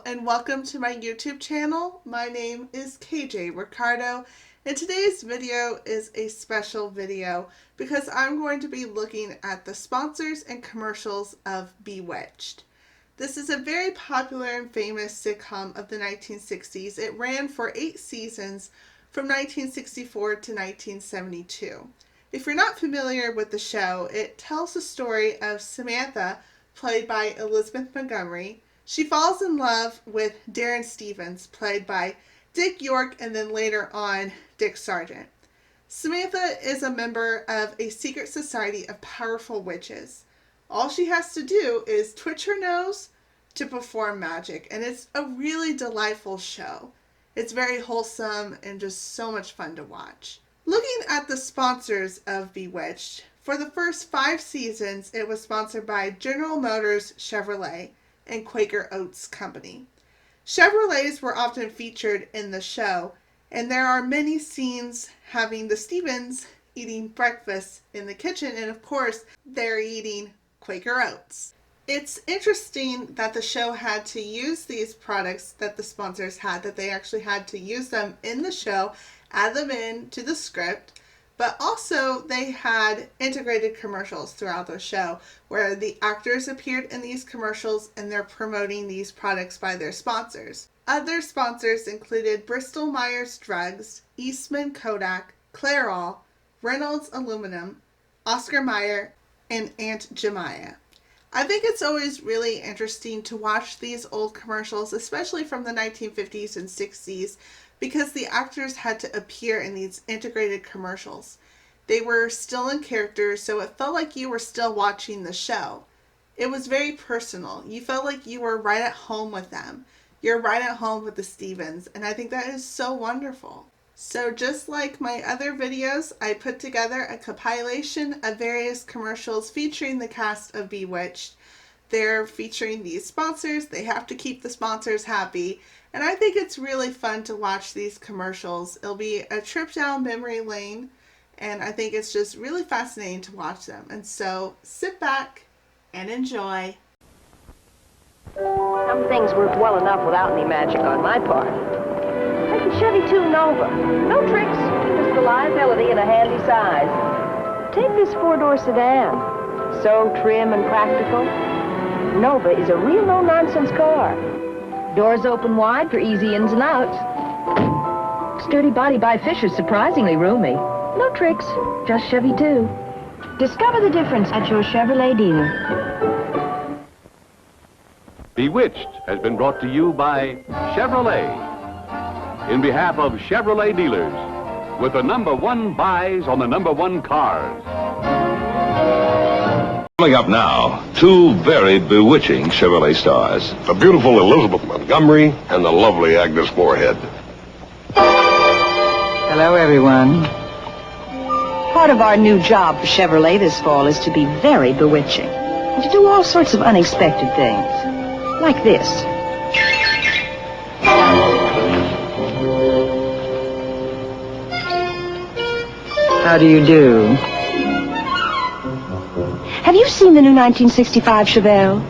and welcome to my YouTube channel. My name is KJ Ricardo, and today's video is a special video because I'm going to be looking at the sponsors and commercials of Bewitched. This is a very popular and famous sitcom of the 1960s. It ran for 8 seasons from 1964 to 1972. If you're not familiar with the show, it tells the story of Samantha, played by Elizabeth Montgomery. She falls in love with Darren Stevens, played by Dick York, and then later on Dick Sargent. Samantha is a member of a secret society of powerful witches. All she has to do is twitch her nose to perform magic, and it's a really delightful show. It's very wholesome and just so much fun to watch. Looking at the sponsors of Bewitched, for the first 5 seasons, it was sponsored by General Motors Chevrolet and Quaker Oats Company. Chevrolets were often featured in the show, and there are many scenes having the Stevens eating breakfast in the kitchen, and of course, they're eating Quaker Oats. It's interesting that the show had to use these products that the sponsors had, that they actually had to use them in the show, add them in to the script, but also they had integrated commercials throughout the show where the actors appeared in these commercials and they're promoting these products by their sponsors. Other sponsors included Bristol Myers Drugs, Eastman Kodak, Clairol, Reynolds Aluminum, Oscar Mayer, and Aunt Jemima. I think it's always really interesting to watch these old commercials, especially from the 1950s and 60s, because the actors had to appear in these integrated commercials. They were still in character, so it felt like you were still watching the show. It was very personal. You felt like you were right at home with them. You're right at home with the Stevens, and I think that is so wonderful. So just like my other videos, I put together a compilation of various commercials featuring the cast of Bewitched. They're featuring these sponsors. They have to keep the sponsors happy. And I think it's really fun to watch these commercials. It'll be a trip down memory lane, and I think it's just really fascinating to watch them. And so sit back and enjoy. Some things work well enough without any magic on my part. Take the Chevy 2 Nova. No tricks, just reliability in a handy size. Take this 4-door sedan. So trim and practical. Nova is a real no-nonsense car. Doors open wide for easy ins and outs. Sturdy body by Fisher, surprisingly roomy. No tricks, just Chevy 2. Discover the difference at your Chevrolet dealer. Bewitched has been brought to you by Chevrolet. In behalf of Chevrolet dealers, with the #1 buys on the #1 cars. Coming up now, 2 very bewitching Chevrolet stars. The beautiful Elizabeth Montgomery and the lovely Agnes Moorehead. Hello, everyone. Part of our new job for Chevrolet this fall is to be very bewitching and to do all sorts of unexpected things, like this. How do you do? Have you seen the new 1965 Chevelle?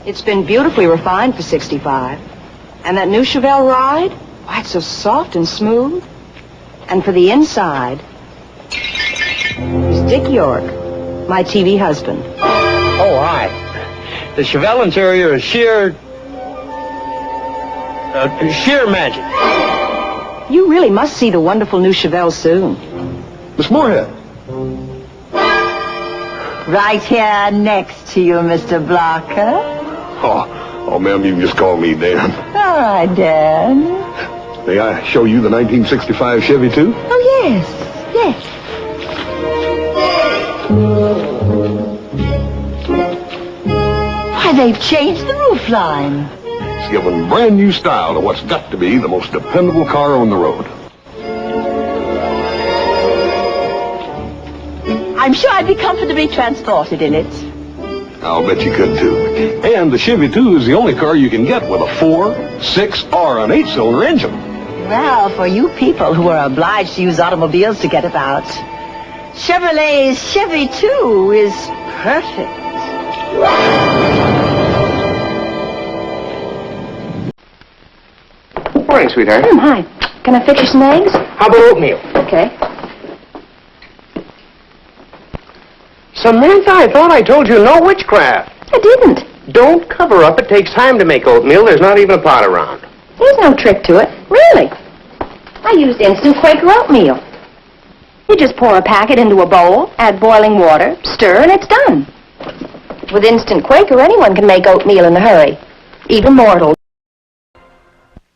It's been beautifully refined for 65. And that new Chevelle ride? Why, it's so soft and smooth. And for the inside, is Dick York, my TV husband. Oh, hi. The Chevelle interior is sheer magic. You really must see the wonderful new Chevelle soon. Miss Moorehead. Right here next to you, Mr. Blocker. Oh, ma'am, you can just call me Dan. All right, Dan. May I show you the 1965 Chevy 2? Oh, yes, yes. Why, they've changed the roofline. It's given brand new style to what's got to be the most dependable car on the road. I'm sure I'd be comfortably transported in it. I'll bet you could, too. And the Chevy 2 is the only car you can get with a 4, 6, or an 8-cylinder engine. Well, for you people who are obliged to use automobiles to get about, Chevrolet's Chevy 2 is perfect. Morning, sweetheart. Hi. Can I fix you some eggs? How about oatmeal? Okay. Samantha, I thought I told you no witchcraft. I didn't. Don't cover up. It takes time to make oatmeal. There's not even a pot around. There's no trick to it. Really. I used instant Quaker oatmeal. You just pour a packet into a bowl, add boiling water, stir, and it's done. With instant Quaker, anyone can make oatmeal in a hurry. Even mortals.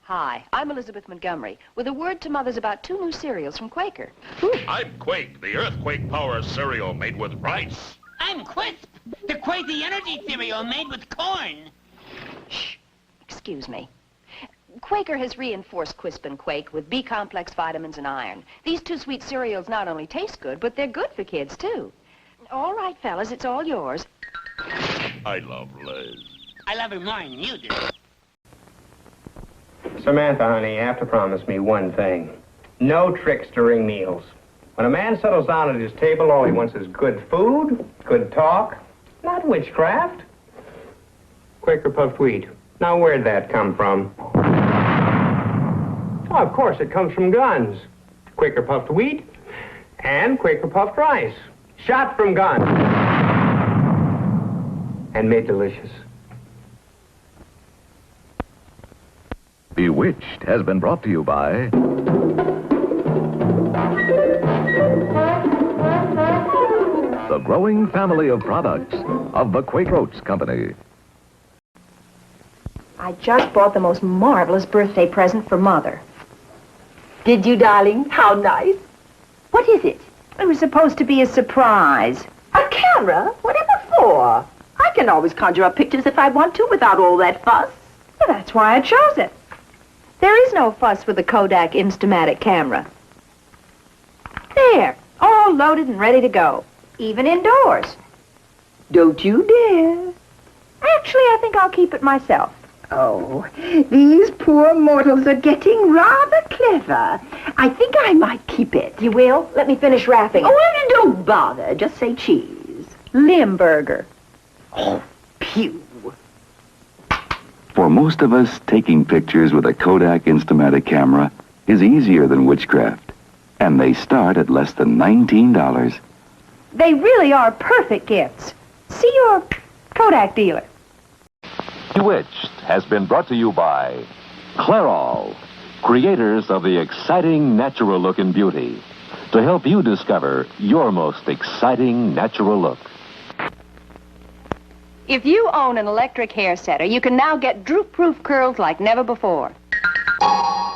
Hi, I'm Elizabeth Montgomery, with a word to mothers about 2 new cereals from Quaker. I'm Quake, the Earthquake Power cereal made with rice. I'm Quisp, the crazy energy cereal made with corn. Shh. Excuse me. Quaker has reinforced Quisp and Quake with B-complex vitamins and iron. These 2 sweet cereals not only taste good, but they're good for kids, too. All right, fellas, it's all yours. I love Liz. I love her more than you do. Samantha, honey, you have to promise me one thing. No tricks during meals. When a man settles down at his table, all he wants is good food, good talk, not witchcraft. Quaker puffed wheat. Now, where'd that come from? Oh, of course, it comes from guns. Quaker puffed wheat and Quaker puffed rice. Shot from guns. And made delicious. Bewitched has been brought to you by the growing family of products of the Quaker Oats Company. I just bought the most marvelous birthday present for Mother. Did you, darling? How nice. What is it? It was supposed to be a surprise. A camera? Whatever for? I can always conjure up pictures if I want to without all that fuss. Well, that's why I chose it. There is no fuss with the Kodak Instamatic camera. There, all loaded and ready to go, even indoors. Don't you dare. Actually, I think I'll keep it myself. Oh, these poor mortals are getting rather clever. I think I might keep it. You will? Let me finish wrapping it. Oh, don't bother. Just say cheese. Limburger. Oh, pew. For most of us, taking pictures with a Kodak Instamatic camera is easier than witchcraft. And they start at less than $19. They really are perfect gifts. See your Kodak dealer. Bewitched has been brought to you by Clairol, creators of the exciting natural look in beauty, to help you discover your most exciting natural look. If you own an electric hair setter, you can now get droop-proof curls like never before.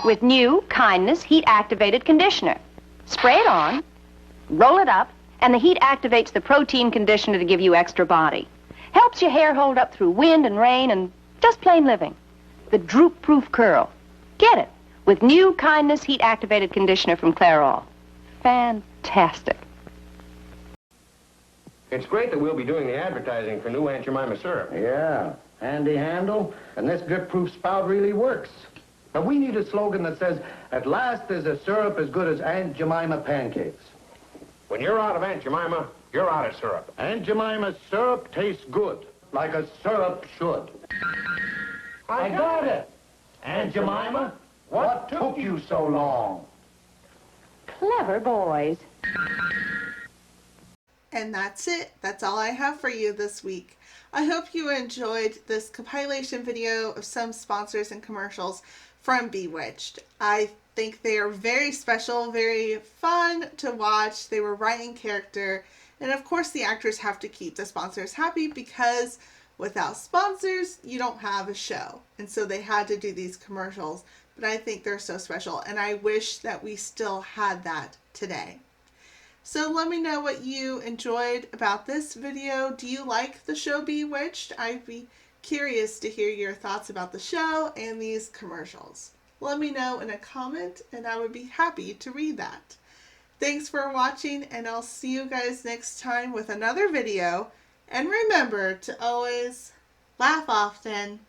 With new Kindness heat-activated conditioner. Spray it on, roll it up, and the heat activates the protein conditioner to give you extra body. Helps your hair hold up through wind and rain and just plain living. The droop-proof curl. Get it with new Kindness heat-activated conditioner from Clairol. Fantastic. It's great that we'll be doing the advertising for new Aunt Jemima syrup. Yeah, handy handle, and this drip-proof spout really works. But we need a slogan that says, "At last there's a syrup as good as Aunt Jemima pancakes." When you're out of Aunt Jemima, you're out of syrup. Aunt Jemima's syrup tastes good, like a syrup should. I got it! Aunt Jemima, what took you so long? Clever boys. And that's it. That's all I have for you this week. I hope you enjoyed this compilation video of some sponsors and commercials from Bewitched. I think they are very special, very fun to watch. They were right in character. And of course the actors have to keep the sponsors happy because without sponsors, you don't have a show. And so they had to do these commercials. But I think they're so special. And I wish that we still had that today. So let me know what you enjoyed about this video. Do you like the show Bewitched? I'd be curious to hear your thoughts about the show and these commercials. Let me know in a comment and I would be happy to read that. Thanks for watching and I'll see you guys next time with another video. And remember to always laugh often